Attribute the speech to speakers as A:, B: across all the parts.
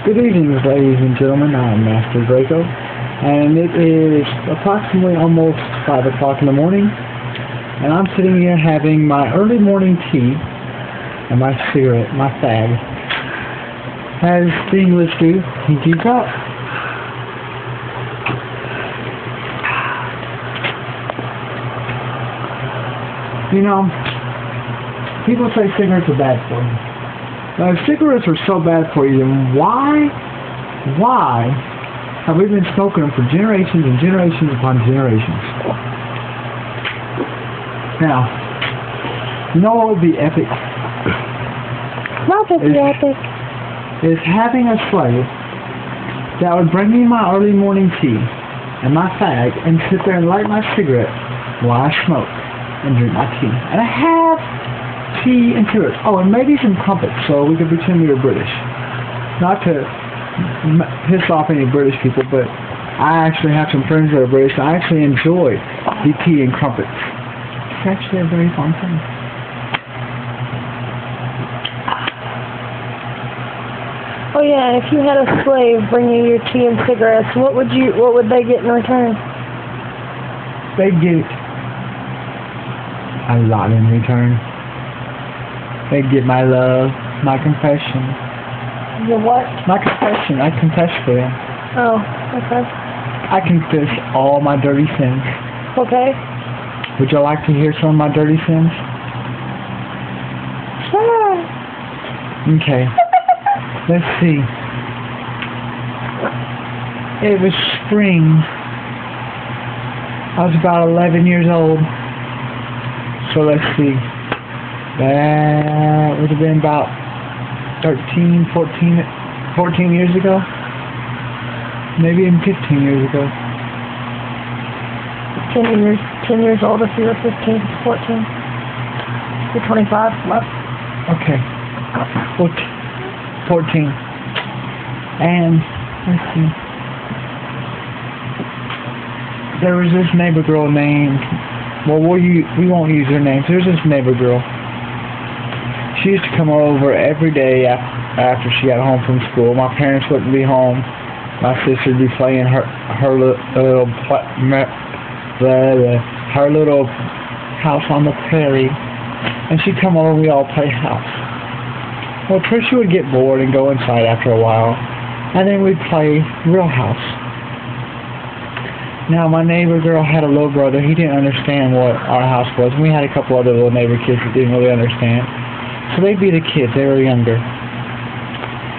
A: Good evening, ladies and gentlemen. I'm Master Draco, and it is approximately almost 5 o'clock in the morning, and I'm sitting here having my early morning tea and my cigarette, my fag. As the English do, pinkies up. You know, people say cigarettes are bad for you. Now, if cigarettes are so bad for you, then why have we been smoking them for generations and generations upon generations? Now, you know what would be epic?
B: What would be epic?
A: Is having a slave that would bring me my early morning tea and my fag and sit there and light my cigarette while I smoke and drink my tea. And I have tea and cigarettes. Oh, and maybe some crumpets, so we could pretend we were British. Not to piss off any British people, but I actually have some friends that are British. I actually enjoy the tea and crumpets. It's actually a very fun thing.
B: Oh yeah, and if you had a slave bringing you tea and cigarettes, what would they get in return?
A: They'd get a lot in return. They'd get my love, my confession.
B: Your what?
A: My confession. I confess for them.
B: Oh, okay.
A: I confess all my dirty sins.
B: Okay.
A: Would you like to hear some of my dirty sins?
B: Sure.
A: Okay. Let's see. It was spring. I was about 11 years old. So let's see. That would have been about 13, 14 years ago. Maybe even 15 years ago.
B: 10 years old if you were 15, 14. You're 25 left.
A: Okay. 14. And, let's see. There was this neighbor girl named, well, we won't use her name. There's this neighbor girl. She used to come over every day after she got home from school. My parents wouldn't be home. My sister would be playing her little house on the prairie, and she'd come over and we'd all play house. Well, Trisha would get bored and go inside after a while, and then we'd play real house. Now, my neighbor girl had a little brother. He didn't understand what our house was, and we had a couple other little neighbor kids that didn't really understand. So they'd be the kids. They were younger.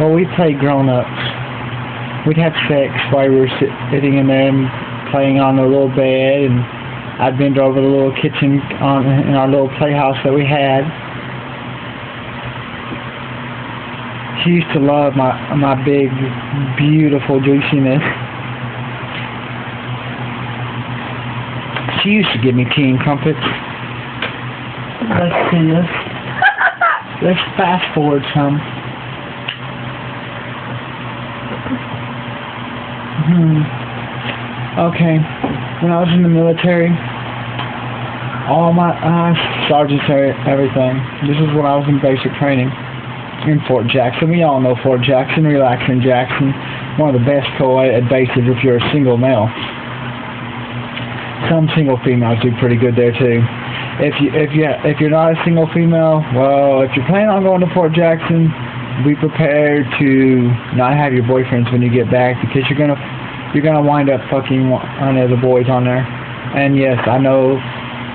A: Well, we played grown-ups. We'd have sex while we were sitting in there and playing on the little bed, and I'd bend over the little kitchen in our little playhouse that we had. She used to love my big, beautiful juiciness. She used to give me tea and crumpets. Let's see this. Let's fast forward some. Okay, when I was in the military, all my sergeants, everything. This is when I was in basic training in Fort Jackson. We all know Fort Jackson, relaxing Jackson, one of the best co-ed bases if you're a single male. Some single females do pretty good there too. If you're not a single female, well, if you're planning on going to Fort Jackson, be prepared to not have your boyfriends when you get back, because you're gonna wind up fucking one of the boys on there. And yes, I know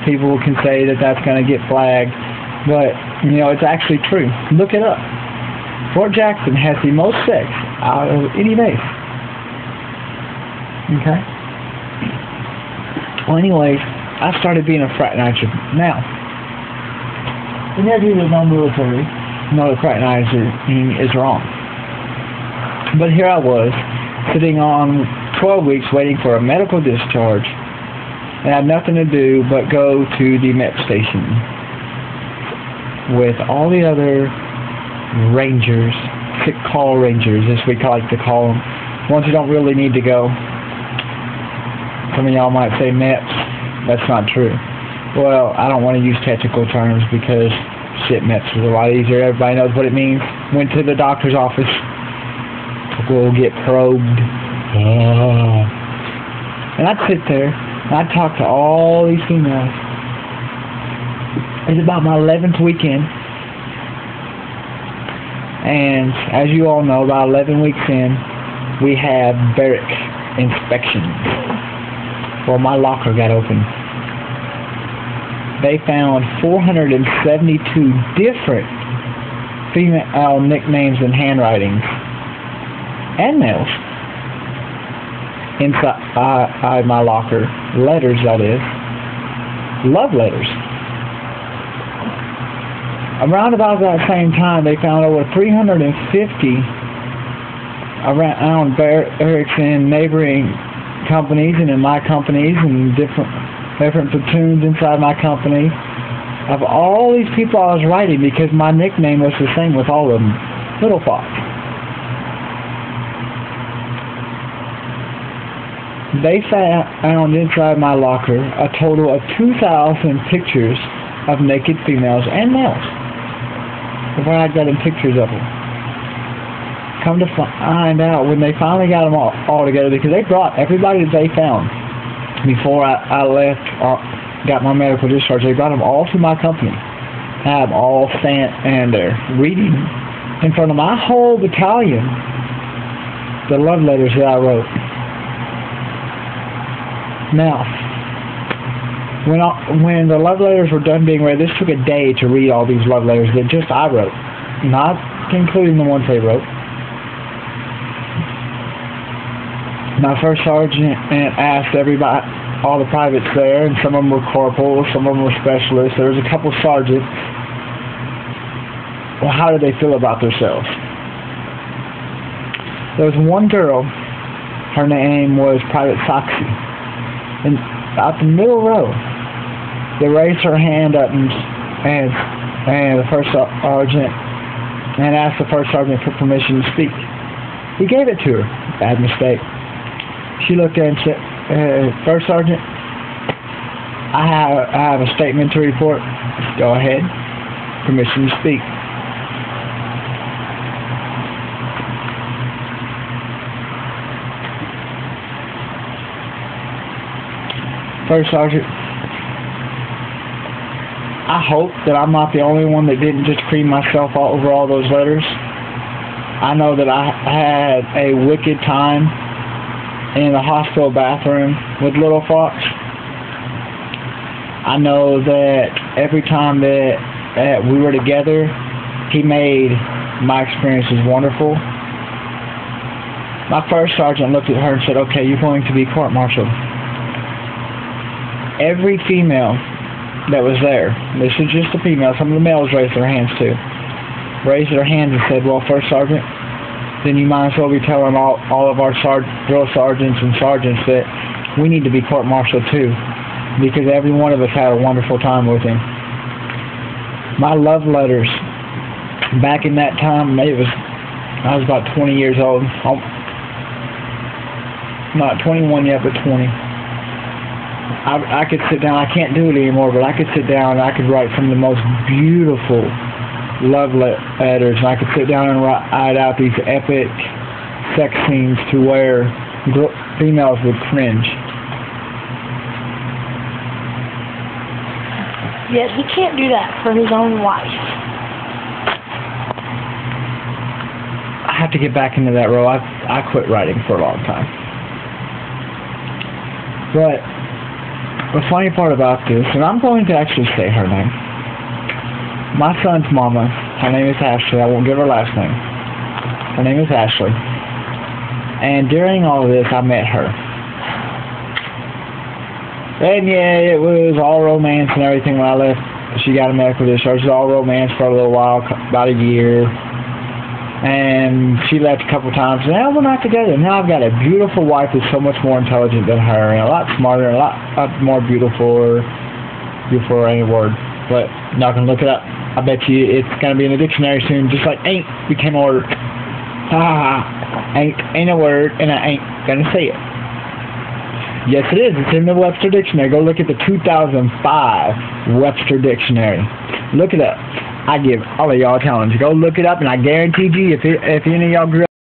A: people can say that that's gonna get flagged, but you know, it's actually true. Look it up. Fort Jackson has the most sex out of any base. Okay. Well, anyways, I started being a fraternizer. Now, any of you that know military know that fraternizing is wrong. But here I was, sitting on 12 weeks waiting for a medical discharge, and I had nothing to do but go to the MEP station with all the other rangers, sick call rangers, as we like to call them, ones who don't really need to go. Some of y'all might say MEPs. That's not true. Well, I don't want to use technical terms because shit, MEPs is a lot easier. Everybody knows what it means. Went to the doctor's office. will get probed. And I'd sit there, and I'd talk to all these females. It's about my 11th weekend. And as you all know, about 11 weeks in, we have barrack inspections. Well, my locker got open. They found 472 different female nicknames and handwritings and nails inside my locker. Letters, that is. Love letters. Around about that same time, they found over 350 around barracks in neighboring companies and in my companies and different platoons inside my company of all these people I was writing, because my nickname was the same with all of them. Little Fox. They found inside my locker a total of 2,000 pictures of naked females and males. Where I got them pictures of them. Come to find out, when they finally got them all together, because they brought everybody that they found before I left, got my medical discharge, they brought them all to my company. I have all stand there reading in front of my whole battalion the love letters that I wrote. Now, when the love letters were done being read, this took a day to read all these love letters that just I wrote, not including the ones they wrote. My first sergeant asked everybody, all the privates there, and some of them were corporals, some of them were specialists. There was a couple sergeants. Well, how did they feel about themselves? There was one girl, her name was Private Soxy, and out the middle row, they raised her hand up and the first sergeant and asked the first sergeant for permission to speak. He gave it to her. Bad mistake. She looked at him and said, First Sergeant, I have a statement to report. Go ahead. Permission to speak. First Sergeant, I hope that I'm not the only one that didn't just cream myself all over all those letters. I know that I had a wicked time in the hospital bathroom with Little Fox. I know that every time that we were together, he made my experiences wonderful. My first sergeant looked at her and said, okay, you're going to be court-martialed. Every female that was there, this is just the female, some of the males raised their hands too, raised their hands and said, well, First Sergeant, then you might as well be telling all of our drill sergeants and sergeants that we need to be court-martialed too, because every one of us had a wonderful time with him. My love letters, back in that time, I was about 20 years old. Not 21 yet, but 20. I could sit down, I can't do it anymore, but I could sit down and I could write some of the most beautiful love letters, and I could sit down and write out these epic sex scenes to where females would cringe.
B: Yet he can't do that for his own wife.
A: I have to get back into that role. I quit writing for a long time. But the funny part about this, and I'm going to actually say her name. My son's mama, her name is Ashley. I won't give her last name. Her name is Ashley. And during all of this, I met her. And yeah, it was all romance and everything when I left. She got a medical discharge. It was all romance for a little while, about a year. And she left a couple times. And now we're not together. Now I've got a beautiful wife who's so much more intelligent than her, and a lot smarter, and a lot more beautiful, or any word. But I'm not going to look it up. I bet you it's going to be in the dictionary soon, just like ain't became a word. Ain't a word, and I ain't going to say it. Yes, it is. It's in the Webster Dictionary. Go look at the 2005 Webster Dictionary. Look it up. I give all of y'all a challenge. Go look it up, and I guarantee you, if any of y'all grew up